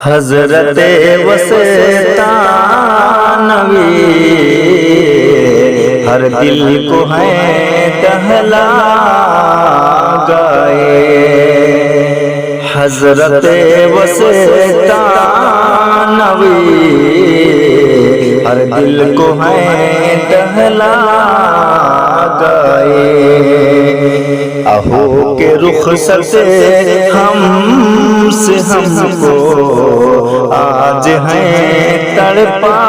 حضرت وسطانوی ہر دل کو ہے دہلا گائے، حضرت وسطانوی ہر دل کو ہے دہلا گائے، اہو کے رخصت ہم سے ہم کو آج ہیں تڑپا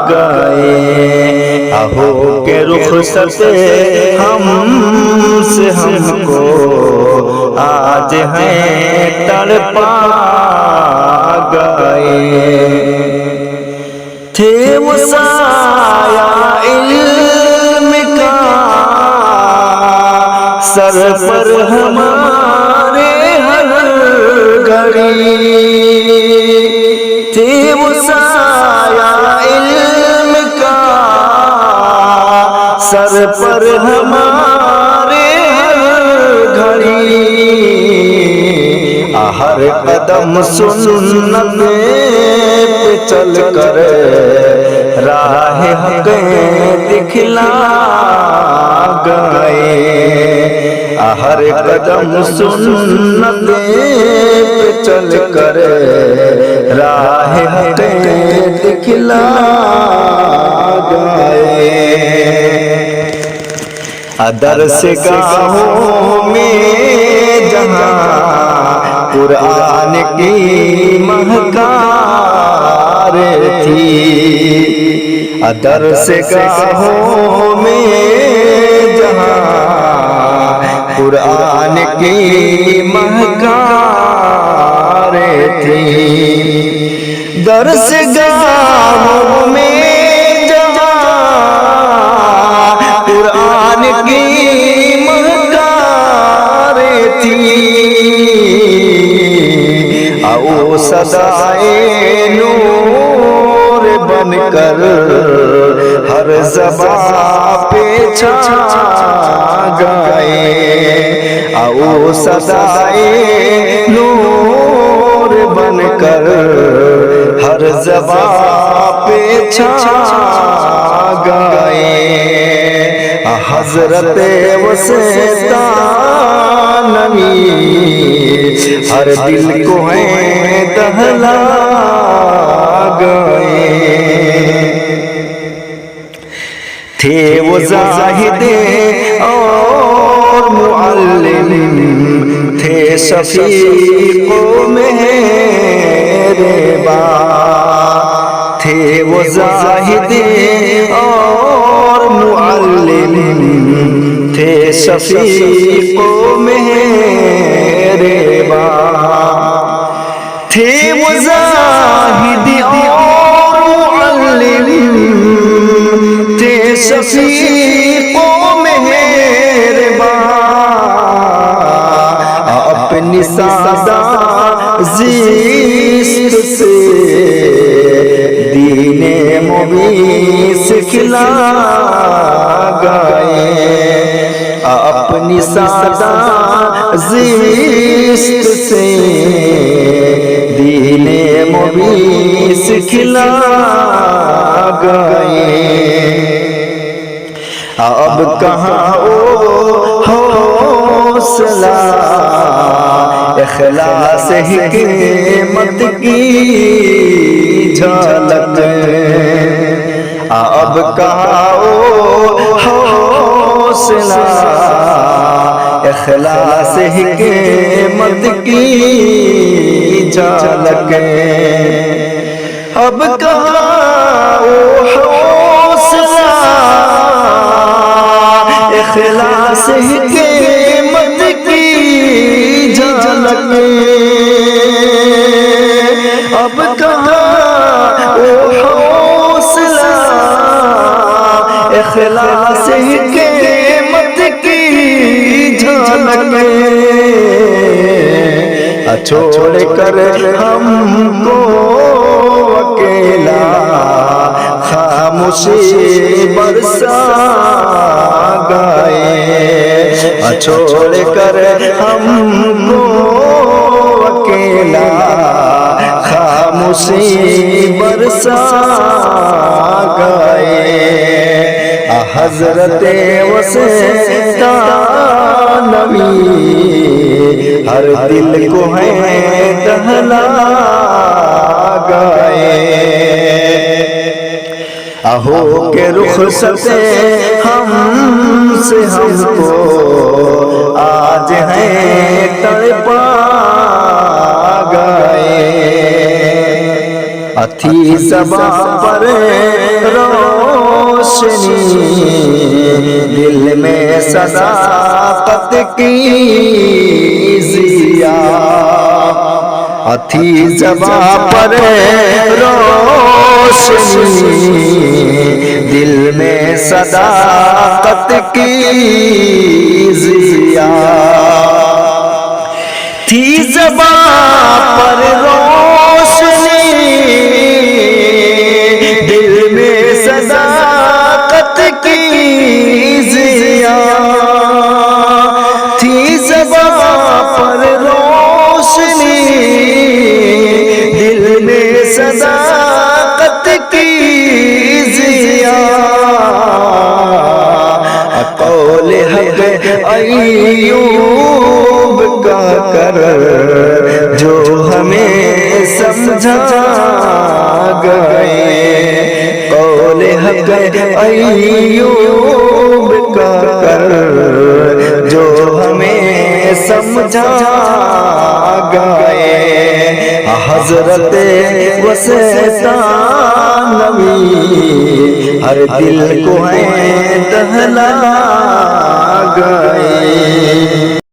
گئے، اہو کے رخصت ہم سے ہم کو آج ہیں تڑپا گئے، تھے وہ سایہ علم کا سر پر ہمارے ہر گھڑی، تھے وہ سایہ علم کا سر پر ہمارے ہر گھڑی، ہر قدم سنت پہ چل کر راہ حق دکھلا گئے، ہر قدم سنت پہ چل کر راہ حق دکھلا گئے، درس گاہوں میں جہاں قرآن کی مہکار تھی، درس گاہوں میں جہاں قرآن کی مہکار تھی، درس گاہوں میں جہاں قرآن کی مہکار تھی، او صدائے نور بن کر ہر زباں پہ چھا گئے، او صدائے نور بن کر ہر زباں پہ چھا گئے، حضرت وسطانوی ہر دل کو ہے دہلا گئے، تھے وہ زاہد اور معلم، تھے شفیق و مہربان، تھے وہ زاہد اور معلم، تھے شفیق و مہربان، تھے وہ زاہد اور معلم، تھے شفیق و مہربان، اپنی سادہ زیست سے دین مبین سکھلا گئے، اپنی سادہ زیست سے دین مبین سکھلا گئے، اب کہاں او حوصلہ اخلاص حکمت کی جھلک، اب کہاں او حوصلہ اخلاص حکمت کی جھلک، اب کہاں او حوصلہ اخلاص حکمت کی جھلک، اب کہاں او حوصلہ اخلاص حکمت کی جھلک، چھوڑ کر ہم کو اکیلا خاموشی برسا گئے، چھوڑ کر ہم کو اکیلا خوشی برسا گئے حضرت وسطیٰ نبی ہر دل کو ہے دہلا گئے اہو کے رخصت ہم سے ہم کو آج ہیں تڑپا گئے اتھی زباں پر روشنی دل میں صداقت کی ضیا اتھی زباں پر روشنی دل میں صداقت کی ضیا تھی زباں پر روشنی دل میں صداقت کی ضیا تھی زباں پر روشنی دل میں صداقت کی ضیا قول حق ایوب کا کر جو ہمیں سمجھا گئے قول حق ایوب کا کر جو ہمیں سمجھا گئے حضرت وسطیٰ نبی ہر دل کو ہے دہلا گئے